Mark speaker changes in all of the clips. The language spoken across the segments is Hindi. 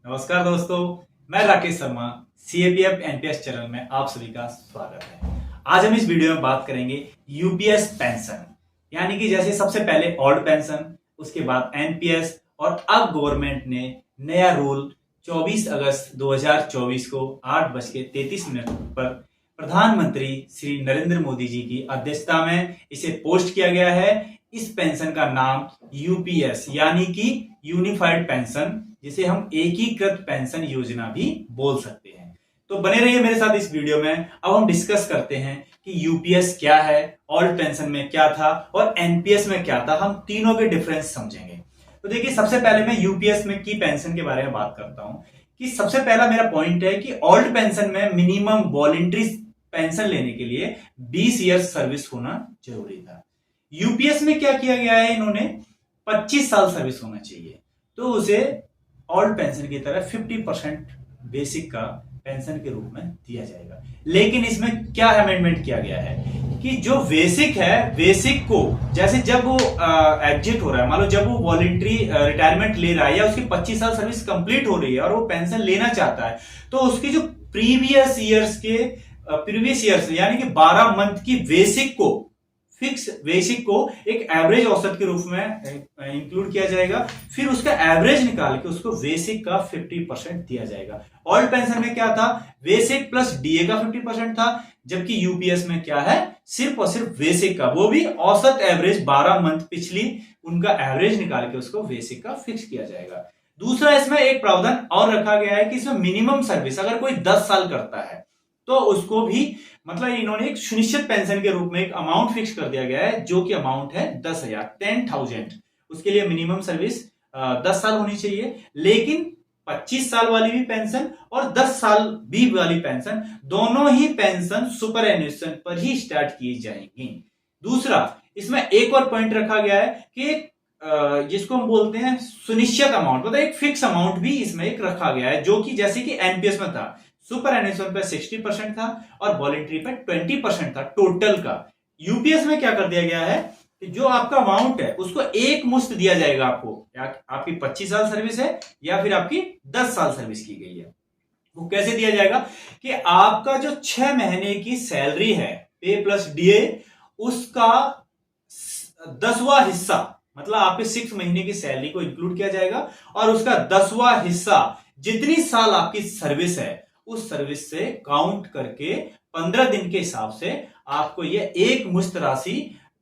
Speaker 1: नमस्कार दोस्तों, मैं Rakesh Sharma CAPF NPS channel में आप सभी का स्वागत है। आज हम इस वीडियो में बात करेंगे यूपीएस पेंशन, यानी कि जैसे सबसे पहले ओल्ड पेंशन, उसके बाद एनपीएस और अब गवर्नमेंट ने नया रूल 24 अगस्त 2024 को 8:33 पर प्रधानमंत्री श्री नरेंद्र मोदी जी की अध्यक्षता में इसे पोस्ट किया गया है। इस पेंशन का नाम यूपीएस यानी कि यूनिफाइड पेंशन, जिसे हम एकीकृत पेंशन योजना भी बोल सकते हैं। तो बने रहिए मेरे साथ इस वीडियो में। अब हम डिस्कस करते हैं कि यूपीएस क्या है, ओल्ड पेंशन में क्या था और एनपीएस में क्या था। हम तीनों के डिफरेंस समझेंगे। तो देखिए, सबसे पहले मैं यूपीएस में की पेंशन के बारे में बात करता हूं कि सबसे पहला मेरा पॉइंट है कि ओल्ड पेंशन में मिनिमम वॉलंटरी पेंशन लेने के लिए 20 ईयर्स सर्विस होना जरूरी था। यूपीएस में क्या किया गया है, इन्होंने 25 साल सर्विस होना चाहिए, तो उसे ओल्ड पेंशन की तरह 50% बेसिक का पेंशन के रूप में दिया जाएगा। लेकिन इसमें क्या अमेंडमेंट किया गया है कि जो बेसिक है, बेसिक को जैसे जब वो एग्जिट हो रहा है, मान लो जब वो वॉलंटरी रिटायरमेंट ले रहा है या उसकी 25 साल सर्विस कंप्लीट हो रही है और वो पेंशन लेना चाहता है, तो उसकी जो प्रीवियस ईयर्स यानी कि 12 मंथ की बेसिक को, फिक्स बेसिक को एक एवरेज औसत के रूप में इंक्लूड किया जाएगा। फिर उसका एवरेज निकाल के उसको बेसिक का 50% दिया जाएगा। ओल्ड पेंशन में क्या था, बेसिक प्लस डीए का 50% था, जबकि यूपीएस में क्या है, सिर्फ और सिर्फ बेसिक का, वो भी औसत एवरेज 12 मंथ पिछली उनका एवरेज निकाल के उसको बेसिक का फिक्स किया जाएगा। दूसरा, इसमें एक प्रावधान और रखा गया है कि इसमें मिनिमम सर्विस अगर कोई 10 साल करता है तो उसको भी, मतलब इन्होंने एक सुनिश्चित पेंशन के रूप में एक अमाउंट फिक्स कर दिया गया है, जो कि अमाउंट है 10,000। उसके लिए मिनिमम सर्विस 10 साल होनी चाहिए। लेकिन 25 साल वाली भी पेंशन और 10 साल भी वाली पेंशन, दोनों ही पेंशन सुपर एन्युएशन पर ही स्टार्ट की जाएंगी। दूसरा, इसमें एक और पॉइंट रखा गया है कि जिसको हम बोलते हैं सुनिश्चित अमाउंट, मतलब एक फिक्स अमाउंट भी इसमें एक रखा गया है, जो कि जैसे कि एनपीएस में था, सुपर एन्युएशन पे 60% था और वॉलंटरी पे 20% था टोटल का। यूपीएस में क्या कर दिया गया है कि जो आपका अमाउंट है उसको एक मुश्त दिया जाएगा आपको, आपकी 25 साल सर्विस है या फिर आपकी 10 साल सर्विस की गई है। वो कैसे दिया जाएगा कि आपका जो 6 महीने की सैलरी है, पे प्लस डीए, उसका 10वां हिस्सा, मतलब आपके 6 महीने की सैलरी को इंक्लूड किया जाएगा और उसका 10वां हिस्सा जितनी साल आपकी सर्विस है उस सर्विस से काउंट करके 15 दिन के हिसाब से आपको यह एक मुश्त राशि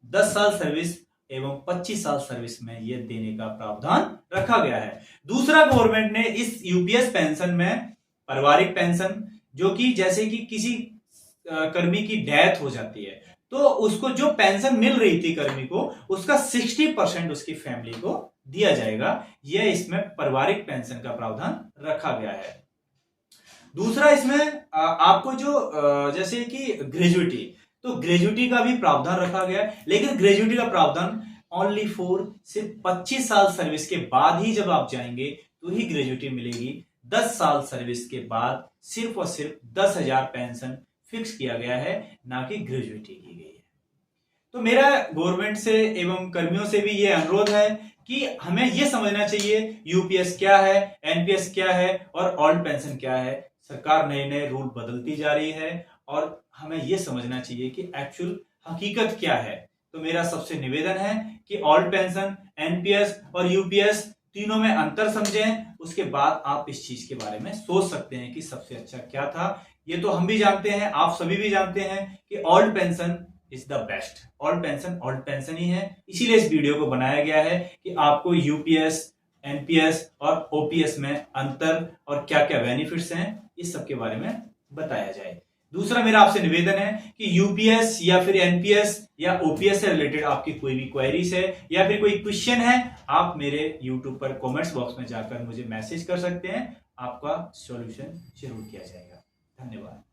Speaker 1: 10 साल सर्विस एवं 25 साल सर्विस में यह देने का प्रावधान रखा गया है। दूसरा, गवर्नमेंट ने इस यूपीएस पेंशन में पारिवारिक पेंशन, जो कि जैसे कि किसी कर्मी की डेथ हो जाती है तो उसको जो पेंशन मिल रही थी कर्मी को, उसका 60% उसकी फैमिली को दिया जाएगा। यह इसमें पारिवारिक पेंशन का प्रावधान रखा गया है। दूसरा, इसमें आपको जो जैसे कि ग्रेजुइटी, तो ग्रेजुइटी का भी प्रावधान रखा गया है, लेकिन ग्रेजुइटी का प्रावधान ओनली फॉर सिर्फ 25 साल सर्विस के बाद ही जब आप जाएंगे तो ही ग्रेजुइटी मिलेगी। 10 साल सर्विस के बाद सिर्फ और सिर्फ 10,000 पेंशन फिक्स किया गया है, ना कि ग्रेजुइटी की गई है। तो मेरा गवर्नमेंट से एवं कर्मियों से भी यह अनुरोध है कि हमें यह समझना चाहिए यूपीएस क्या है, एनपीएस क्या है और ओल्ड पेंशन क्या है। सरकार नए नए रूल बदलती जा रही है और हमें यह समझना चाहिए कि एक्चुअल हकीकत क्या है। तो मेरा सबसे निवेदन है कि ओल्ड पेंशन, एनपीएस और यूपीएस तीनों में अंतर समझें, उसके बाद आप इस चीज के बारे में सोच सकते हैं कि सबसे अच्छा क्या था। ये तो हम भी जानते हैं, आप सभी भी जानते हैं कि old pension is the best. Old pension ही है, इसीलिए इस वीडियो को बनाया गया है कि आपको यूपीएस, एनपीएस और ओपीएस में अंतर और क्या क्या बेनिफिट्स हैं, इस सब के बारे में बताया जाए। दूसरा, मेरा आपसे निवेदन है कि यूपीएस या फिर एनपीएस या ओपीएस से रिलेटेड आपकी कोई भी क्वेरीज है या फिर कोई क्वेश्चन है, आप मेरे यूट्यूब पर कमेंट्स बॉक्स में जाकर मुझे मैसेज कर सकते हैं। आपका सॉल्यूशन जरूर किया जाएगा। धन्यवाद।